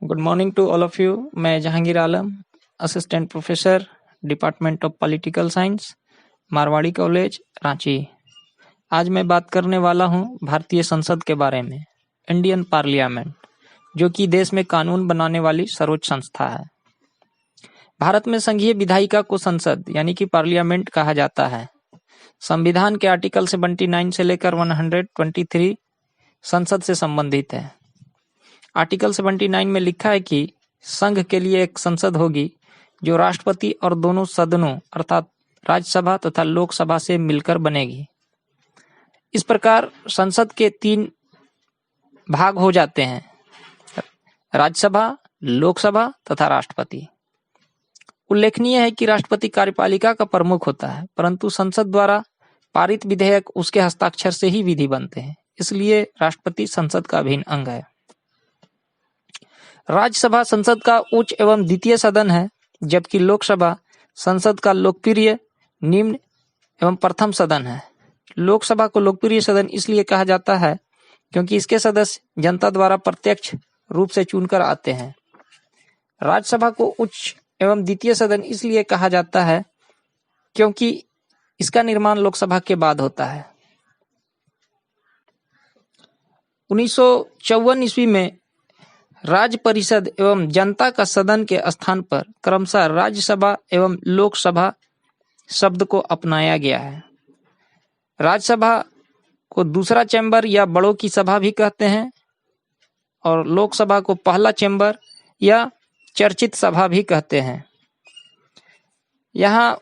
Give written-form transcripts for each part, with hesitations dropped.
Good morning to all of you. मैं Jahangir Alam, assistant professor, department of political science, Marwari college, Ranchi. आज मैं बात करने वाला हूं भारतीय संसद के बारे में, इंडियन पार्लियामेंट, जो कि देश में कानून बनाने वाली सर्वोच्च संस्था है। भारत में संघीय विधायिका को संसद यानी कि पार्लियामेंट कहा जाता है। संविधान के आर्टिकल 79 से लेकर 123 संसद से संबंधित है। आर्टिकल 79 में लिखा है कि संघ के लिए एक संसद होगी जो राष्ट्रपति और दोनों सदनों अर्थात राज्यसभा तथा लोकसभा से मिलकर बनेगी। इस प्रकार संसद के 3 भाग हो जाते हैं, राज्यसभा, लोकसभा तथा राष्ट्रपति। उल्लेखनीय है कि राष्ट्रपति कार्यपालिका का प्रमुख होता है, परंतु संसद द्वारा पारित विधेयक उसके हस्ताक्षर से ही विधि बनते हैं, इसलिए राष्ट्रपति संसद का अभिन्न अंग है। राज्यसभा संसद का उच्च एवं द्वितीय सदन है, जबकि लोकसभा संसद का लोकप्रिय, निम्न एवं प्रथम सदन है। लोकसभा को लोकप्रिय सदन इसलिए कहा जाता है क्योंकि इसके सदस्य जनता द्वारा प्रत्यक्ष रूप से चुनकर आते हैं। राज्यसभा को उच्च एवं द्वितीय सदन इसलिए कहा जाता है क्योंकि इसका निर्माण लोकसभा के बाद होता है। 1954 ईस्वी में राज्य परिषद एवं जनता का सदन के स्थान पर क्रमशः राज्यसभा एवं लोकसभा शब्द को अपनाया गया है। राज्यसभा को दूसरा चैम्बर या बड़ों की सभा भी कहते हैं और लोकसभा को पहला चैम्बर या चर्चित सभा भी कहते हैं। यहाँ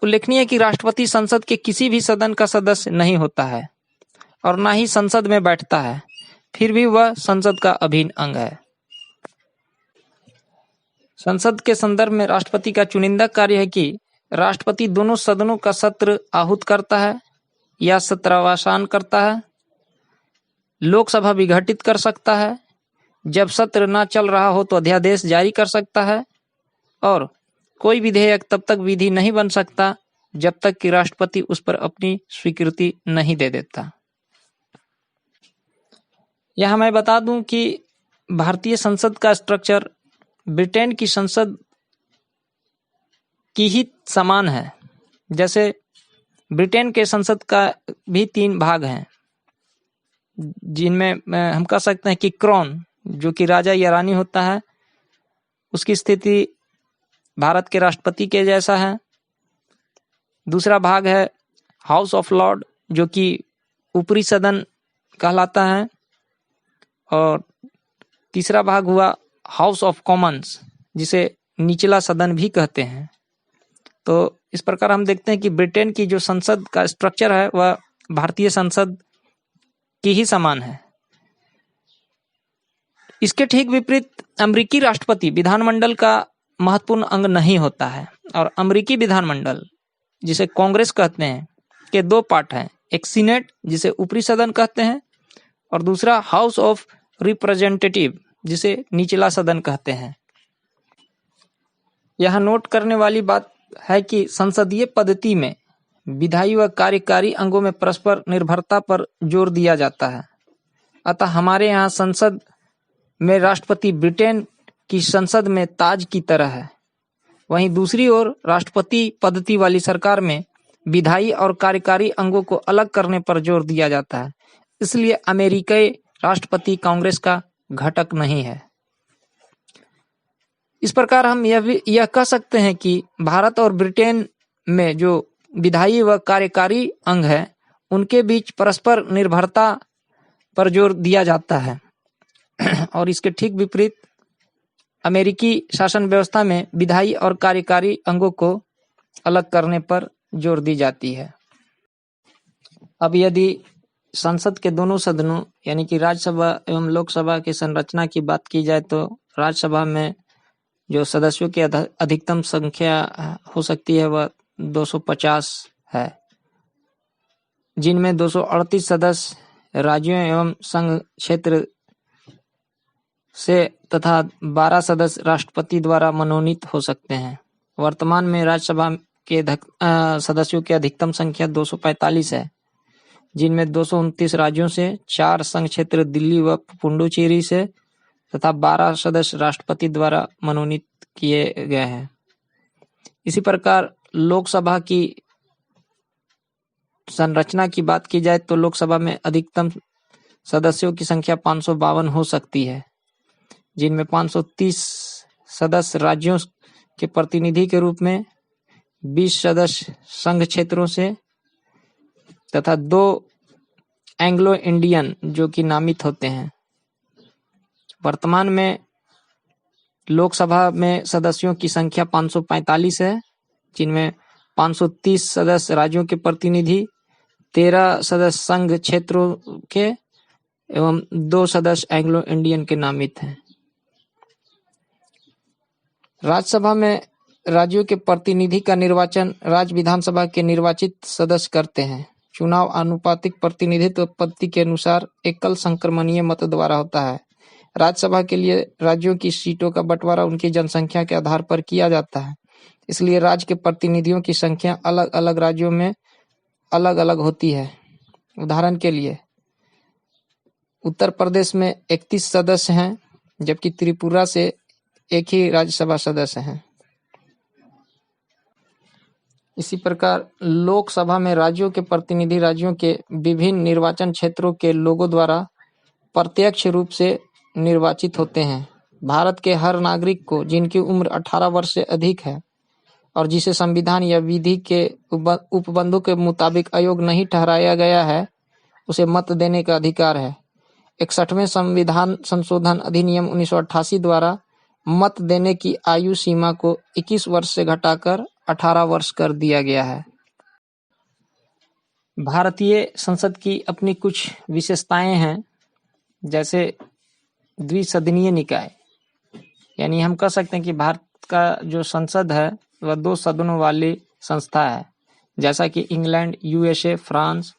उल्लेखनीय है कि राष्ट्रपति संसद के किसी भी सदन का सदस्य नहीं होता है और न ही संसद में बैठता है, फिर भी वह संसद का अभिन्न अंग है। संसद के संदर्भ में राष्ट्रपति का चुनिंदा कार्य है कि राष्ट्रपति दोनों सदनों का सत्र आहूत करता है या सत्रावसान करता है, लोकसभा विघटित कर सकता है, जब सत्र न चल रहा हो तो अध्यादेश जारी कर सकता है और कोई विधेयक तब तक विधि नहीं बन सकता जब तक कि राष्ट्रपति उस पर अपनी स्वीकृति नहीं दे देता। यह मैं बता दूं कि भारतीय संसद का स्ट्रक्चर ब्रिटेन की संसद की ही समान है। जैसे ब्रिटेन के संसद का भी 3 भाग हैं, जिनमें हम कह सकते हैं कि क्राउन, जो कि राजा या रानी होता है, उसकी स्थिति भारत के राष्ट्रपति के जैसा है। दूसरा भाग है हाउस ऑफ लॉर्ड, जो कि ऊपरी सदन कहलाता है, और तीसरा भाग हुआ हाउस ऑफ कॉमन्स, जिसे निचला सदन भी कहते हैं। तो इस प्रकार हम देखते हैं कि ब्रिटेन की जो संसद का स्ट्रक्चर है वह भारतीय संसद की ही समान है। इसके ठीक विपरीत अमेरिकी राष्ट्रपति विधानमंडल का महत्वपूर्ण अंग नहीं होता है और अमेरिकी विधानमंडल, जिसे कांग्रेस कहते हैं, के 2 पार्ट हैं, एक सीनेट जिसे ऊपरी सदन कहते हैं और दूसरा हाउस ऑफ रिप्रेजेंटेटिव, जिसे निचला सदन कहते हैं। यह नोट करने वाली बात है कि संसदीय पद्धति में विधायी व कार्यकारी अंगों में परस्पर निर्भरता पर जोर दिया जाता है। अतः हमारे यहाँ संसद में राष्ट्रपति ब्रिटेन की संसद में ताज की तरह है, वहीं दूसरी ओर राष्ट्रपति पद्धति वाली सरकार में विधायी और कार्यकारी अंगों को अलग करने पर जोर दिया जाता है। इसलिए अमेरिकी राष्ट्रपति कांग्रेस का घटक नहीं है। इस प्रकार हम यह कह सकते हैं कि भारत और ब्रिटेन में जो विधायी व कार्यकारी अंग है, उनके बीच परस्पर निर्भरता पर जोर दिया जाता है और इसके ठीक विपरीत अमेरिकी शासन व्यवस्था में विधायी और कार्यकारी अंगों को अलग करने पर जोर दी जाती है। अब यदि संसद के दोनों सदनों यानी कि राज्यसभा एवं लोकसभा की संरचना की बात की जाए तो राज्यसभा में जो सदस्यों की अधिकतम संख्या हो सकती है वह 250 है, जिनमें 238 सदस्य राज्यों एवं संघ क्षेत्र से तथा 12 सदस्य राष्ट्रपति द्वारा मनोनीत हो सकते हैं। वर्तमान में राज्यसभा के सदस्यों की अधिकतम संख्या 245 है, जिनमें 229 राज्यों से, 4 संघ क्षेत्र दिल्ली व पुडुचेरी से तथा 12 सदस्य राष्ट्रपति द्वारा मनोनीत किए गए हैं। इसी प्रकार लोकसभा की संरचना की बात की जाए तो लोकसभा में अधिकतम सदस्यों की संख्या 552 हो सकती है, जिनमें 530 सदस्य राज्यों के प्रतिनिधि के रूप में, 20 सदस्य संघ क्षेत्रों से तथा 2 एंग्लो इंडियन जो कि नामित होते हैं। वर्तमान में लोकसभा में सदस्यों की संख्या 545 है, जिनमें 530 सदस्य राज्यों के प्रतिनिधि, 13 सदस्य संघ क्षेत्रों के एवं 2 सदस्य एंग्लो इंडियन के नामित हैं। राज्यसभा में राज्यों के प्रतिनिधि का निर्वाचन राज्य विधानसभा के निर्वाचित सदस्य करते हैं। चुनाव आनुपातिक प्रतिनिधित्व पद्धति के अनुसार एकल संक्रमणीय मत द्वारा होता है। राज्यसभा के लिए राज्यों की सीटों का बंटवारा उनकी जनसंख्या के आधार पर किया जाता है, इसलिए राज्य के प्रतिनिधियों की संख्या अलग अलग राज्यों में अलग अलग होती है। उदाहरण के लिए उत्तर प्रदेश में 31 सदस्य हैं, जबकि त्रिपुरा से एक ही राज्यसभा सदस्य हैं। इसी प्रकार लोकसभा में राज्यों के प्रतिनिधि राज्यों के विभिन्न निर्वाचन क्षेत्रों के लोगों द्वारा प्रत्यक्ष रूप से निर्वाचित होते हैं। भारत के हर नागरिक को जिनकी उम्र 18 वर्ष से अधिक है और जिसे संविधान या विधि के उपबंधों के मुताबिक अयोग्य नहीं ठहराया गया है, उसे मत देने का अधिकार है। 61वें संविधान संशोधन अधिनियम 1988 द्वारा मत देने की आयु सीमा को 21 वर्ष से घटाकर 18 वर्ष कर दिया गया है। भारतीय संसद की अपनी कुछ विशेषताएं हैं, जैसे द्विसदनीय निकाय, यानी हम कह सकते हैं कि भारत का जो संसद है वह 2 सदनों वाली संस्था है, जैसा कि England, USA, France,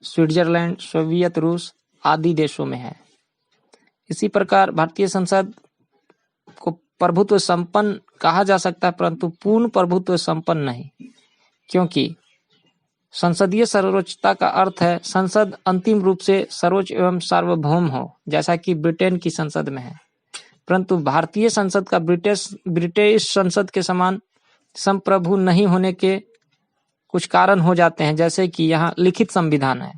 Switzerland, Soviet रूस आदि देशों में है। इसी प्रकार भारतीय संसद को प्रभुत्व संपन्न कहा जा सकता है, परंतु पूर्ण प्रभुत्व संपन्न नहीं, क्योंकि संसदीय सर्वोच्चता का अर्थ है संसद अंतिम रूप से सर्वोच्च एवं सार्वभौम हो, जैसा कि ब्रिटेन की संसद में है। परंतु भारतीय संसद का ब्रिटिश संसद के समान संप्रभु नहीं होने के कुछ कारण हो जाते हैं, जैसे कि यहाँ लिखित संविधान है।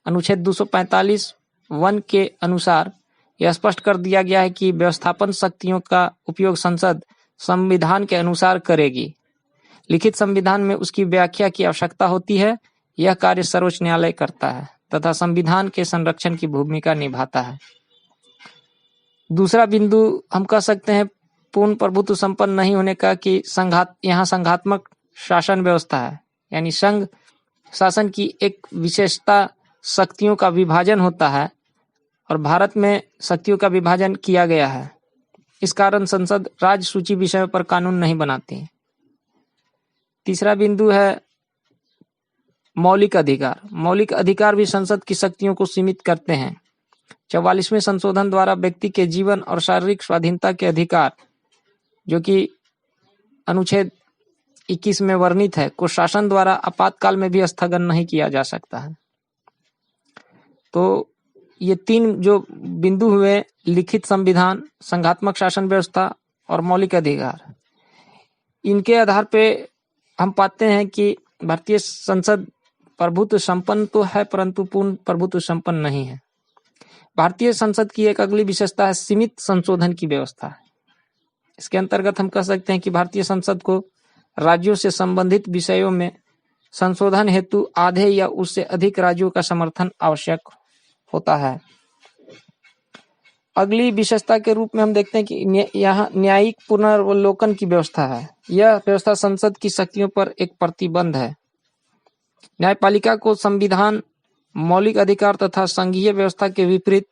अनुच्छेद 245(1) के अनुसार यह स्पष्ट कर दिया गया है कि व्यवस्थापन शक्तियों का उपयोग संसद संविधान के अनुसार करेगी। लिखित संविधान में उसकी व्याख्या की आवश्यकता होती है। यह कार्य सर्वोच्च न्यायालय करता है तथा संविधान के संरक्षण की भूमिका निभाता है। दूसरा बिंदु हम कह सकते हैं पूर्ण प्रभुत्व संपन्न नहीं होने का कि यहाँ संघात्मक शासन व्यवस्था है, यानी संघ शासन की एक विशेषता शक्तियों का विभाजन होता है और भारत में शक्तियों का विभाजन किया गया है। इस कारण संसद राज्य सूची विषयों पर कानून नहीं बनाती। तीसरा बिंदु है मौलिक अधिकार। मौलिक अधिकार भी संसद की शक्तियों को सीमित करते हैं। 44वें संशोधन द्वारा व्यक्ति के जीवन और शारीरिक स्वाधीनता के अधिकार, जो कि अनुच्छेद 21 में वर्णित है, को शासन द्वारा आपातकाल में भी स्थगन नहीं किया जा सकता है। तो ये 3 जो बिंदु हुए, लिखित संविधान, संघात्मक शासन व्यवस्था और मौलिक अधिकार, इनके आधार पे हम पाते हैं कि भारतीय संसद प्रभुत्व संपन्न तो है, परंतु पूर्ण प्रभुत्व संपन्न नहीं है। भारतीय संसद की एक अगली विशेषता है सीमित संशोधन की व्यवस्था। इसके अंतर्गत हम कह सकते हैं कि भारतीय संसद को राज्यों से संबंधित विषयों में संशोधन हेतु आधे या उससे अधिक राज्यों का समर्थन आवश्यक होता है। अगली विशेषता के रूप में हम देखते हैं कि यहाँ न्यायिक पुनर्वलोकन की व्यवस्था है। यह व्यवस्था संसद की शक्तियों पर एक प्रतिबंध है। न्यायपालिका को संविधान, मौलिक अधिकार तथा संघीय व्यवस्था के विपरीत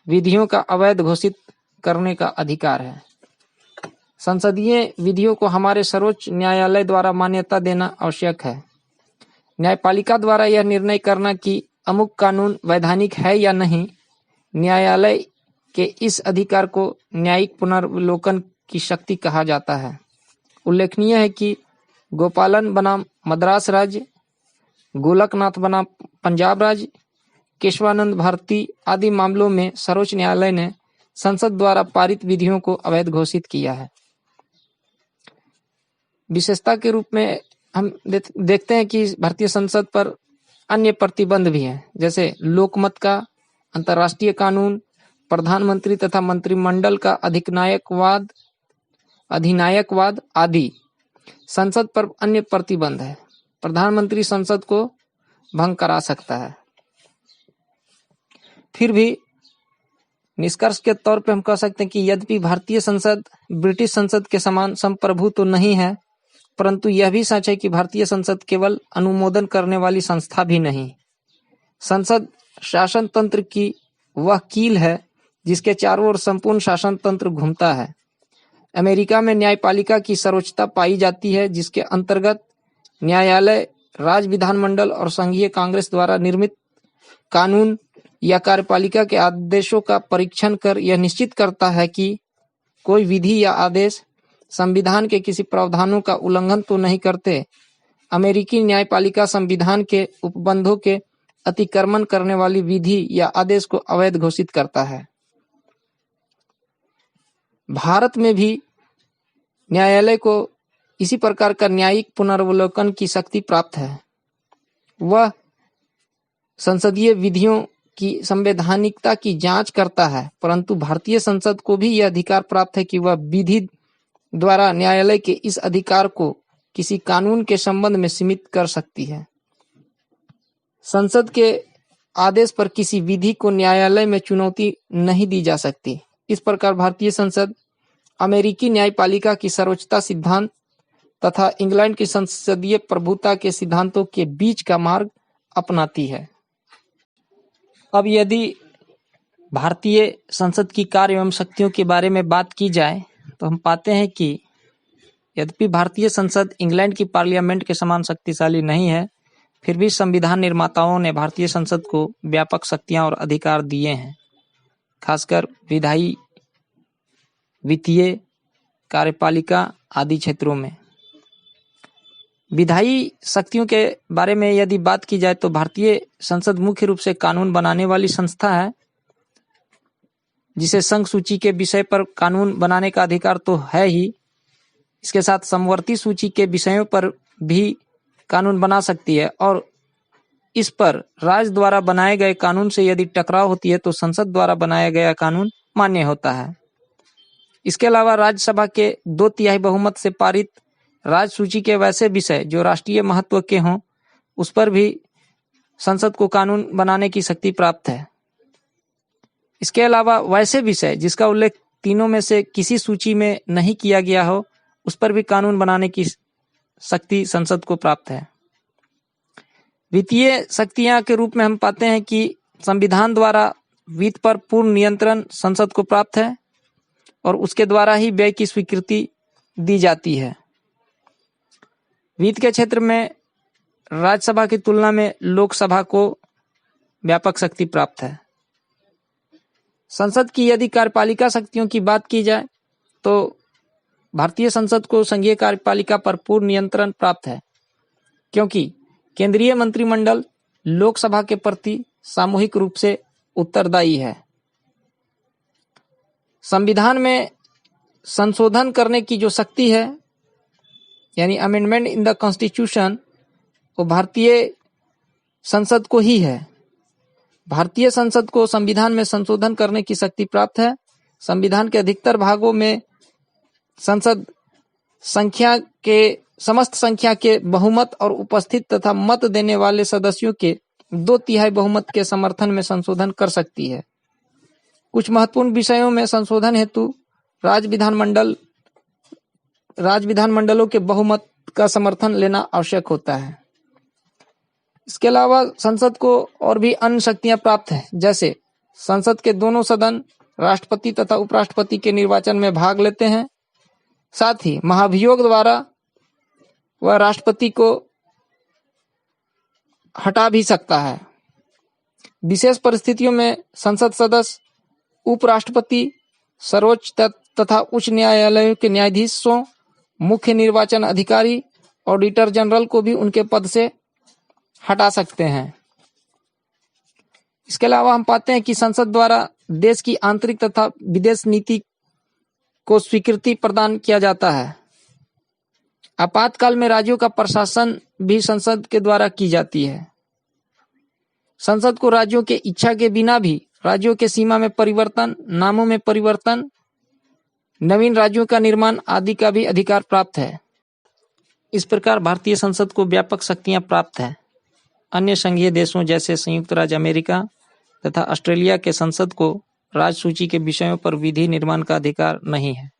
विधियों का अवैध घोषित करने का अधिकार है। संसदीय विधियों को हमारे सर्वोच्च न्यायालय द्वारा मान्यता देना आवश्यक है। न्यायपालिका द्वारा यह निर्णय करना कि अमुक कानून वैधानिक है या नहीं, न्यायालय के इस अधिकार को न्यायिक पुनर्वलोकन की शक्ति कहा जाता है। उल्लेखनीय है कि गोपालन बनाम मद्रास राज्य, गोलकनाथ बनाम पंजाब राज्य, केशवानंद भारती आदि मामलों में सर्वोच्च न्यायालय ने संसद द्वारा पारित विधियों को अवैध घोषित किया है। विशेषता के रूप में हम देखते हैं कि भारतीय संसद पर अन्य प्रतिबंध भी हैं, जैसे लोकमत का, अंतर्राष्ट्रीय कानून, प्रधानमंत्री तथा मंत्रिमंडल का अधिनायकवाद आदि। संसद पर अन्य प्रतिबंध है। प्रधानमंत्री संसद को भंग करा सकता है। फिर भी निष्कर्ष के तौर पे हम कह सकते हैं कि यद्यपि भारतीय संसद ब्रिटिश संसद के समान संप्रभु तो नहीं है, परंतु यह भी सच है कि भारतीय संसद केवल अनुमोदन करने वाली संस्था भी नहीं। संसद शासन तंत्र की वह कील है जिसके चारों ओर संपूर्ण शासन तंत्र घूमता है। अमेरिका में न्यायपालिका की सर्वोच्चता पाई जाती है, जिसके अंतर्गत न्यायालय राज्य विधानमंडल और संघीय कांग्रेस द्वारा निर्मित कानून या कार्यपालिका के आदेशों का परीक्षण कर यह निश्चित करता है कि कोई विधि या आदेश संविधान के किसी प्रावधानों का उल्लंघन तो नहीं करते। अमेरिकी न्यायपालिका संविधान के उपबंधों के अतिक्रमण करने वाली विधि या आदेश को अवैध घोषित करता है। भारत में भी न्यायालय को इसी प्रकार का न्यायिक पुनर्वलोकन की शक्ति प्राप्त है। वह संसदीय विधियों की संवैधानिकता की जांच करता है, परंतु भारतीय संसद को भी यह अधिकार प्राप्त है कि वह विधि द्वारा न्यायालय के इस अधिकार को किसी कानून के संबंध में सीमित कर सकती है। संसद के आदेश पर किसी विधि को न्यायालय में चुनौती नहीं दी जा सकती। इस प्रकार भारतीय संसद अमेरिकी न्यायपालिका की सर्वोच्चता सिद्धांत तथा इंग्लैंड की संसदीय प्रभुता के सिद्धांतों के बीच का मार्ग अपनाती है। अब यदि भारतीय संसद की कार्य एवं शक्तियों के बारे में बात की जाए तो हम पाते हैं कि यद्यपि भारतीय संसद इंग्लैंड की पार्लियामेंट के समान शक्तिशाली नहीं है, फिर भी संविधान निर्माताओं ने भारतीय संसद को व्यापक शक्तियां और अधिकार दिए हैं, खासकर विधायी, वित्तीय, कार्यपालिका आदि क्षेत्रों में। विधायी शक्तियों के बारे में यदि बात की जाए तो भारतीय संसद मुख्य रूप से कानून बनाने वाली संस्था है, जिसे संघ सूची के विषय पर कानून बनाने का अधिकार तो है ही, इसके साथ समवर्ती सूची के विषयों पर भी कानून बना सकती है और इस पर राज्य द्वारा बनाए गए कानून से यदि टकराव होती है तो संसद द्वारा बनाया गया कानून मान्य होता है। इसके अलावा राज्यसभा के 2/3 बहुमत से पारित राज्य सूची के वैसे विषय जो राष्ट्रीय महत्व के हों, उस पर भी संसद को कानून बनाने की शक्ति प्राप्त है। इसके अलावा वैसे विषय जिसका उल्लेख तीनों में से किसी सूची में नहीं किया गया हो, उस पर भी कानून बनाने की शक्ति संसद को प्राप्त है। वित्तीय शक्तियां के रूप में हम पाते हैं कि संविधान द्वारा वित्त पर पूर्ण नियंत्रण संसद को प्राप्त है और उसके द्वारा ही व्यय की स्वीकृति दी जाती है। वित्त के क्षेत्र में राज्यसभा की तुलना में लोकसभा को व्यापक शक्ति प्राप्त है। संसद की यदि कार्यपालिका शक्तियों की बात की जाए तो भारतीय संसद को संघीय कार्यपालिका पर पूर्ण नियंत्रण प्राप्त है, क्योंकि केंद्रीय मंत्रिमंडल लोकसभा के प्रति सामूहिक रूप से उत्तरदायी है। संविधान में संशोधन करने की जो शक्ति है, यानी अमेंडमेंट इन द कॉन्स्टिट्यूशन, वो भारतीय संसद को ही है। भारतीय संसद को संविधान में संशोधन करने की शक्ति प्राप्त है। संविधान के अधिकतर भागों में संसद समस्त संख्या के बहुमत और उपस्थित तथा मत देने वाले सदस्यों के 2/3 बहुमत के समर्थन में संशोधन कर सकती है। कुछ महत्वपूर्ण विषयों में संशोधन हेतु राज्य विधानमंडलों के बहुमत का समर्थन लेना आवश्यक होता है। इसके अलावा संसद को और भी अन्य शक्तियां प्राप्त हैं, जैसे संसद के दोनों सदन राष्ट्रपति तथा उपराष्ट्रपति के निर्वाचन में भाग लेते हैं। साथ ही महाभियोग द्वारा वह राष्ट्रपति को हटा भी सकता है। विशेष परिस्थितियों में संसद सदस्य उपराष्ट्रपति, सर्वोच्च तथा उच्च न्यायालयों के न्यायाधीशों, मुख्य निर्वाचन अधिकारी, ऑडिटर जनरल को भी उनके पद से हटा सकते हैं। इसके अलावा हम पाते हैं कि संसद द्वारा देश की आंतरिक तथा विदेश नीति को स्वीकृति प्रदान किया जाता है। आपातकाल में राज्यों का प्रशासन भी संसद के द्वारा की जाती है। संसद को राज्यों के इच्छा के बिना भी राज्यों के सीमा में परिवर्तन, नामों में परिवर्तन, नवीन राज्यों का निर्माण आदि का भी अधिकार प्राप्त है। इस प्रकार भारतीय संसद को व्यापक शक्तियां प्राप्त है। अन्य संघीय देशों जैसे संयुक्त राज्य अमेरिका तथा ऑस्ट्रेलिया के संसद को राजसूची के विषयों पर विधि निर्माण का अधिकार नहीं है।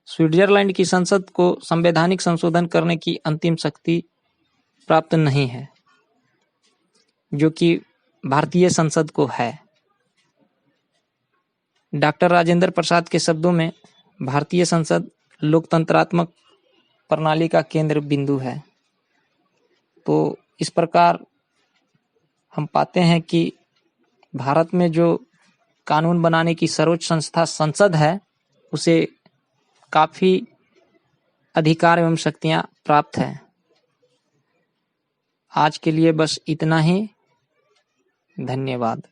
स्विट्जरलैंड की संसद को संवैधानिक संशोधन करने की अंतिम शक्ति प्राप्त नहीं है, जो कि भारतीय संसद को है। डॉक्टर राजेंद्र प्रसाद के शब्दों में भारतीय संसद लोकतंत्रात्मक प्रणाली का केंद्र बिंदु है। तो इस प्रकार हम पाते हैं कि भारत में जो कानून बनाने की सर्वोच्च संस्था संसद है, उसे काफ़ी अधिकार एवं शक्तियां प्राप्त हैं। आज के लिए बस इतना ही। धन्यवाद।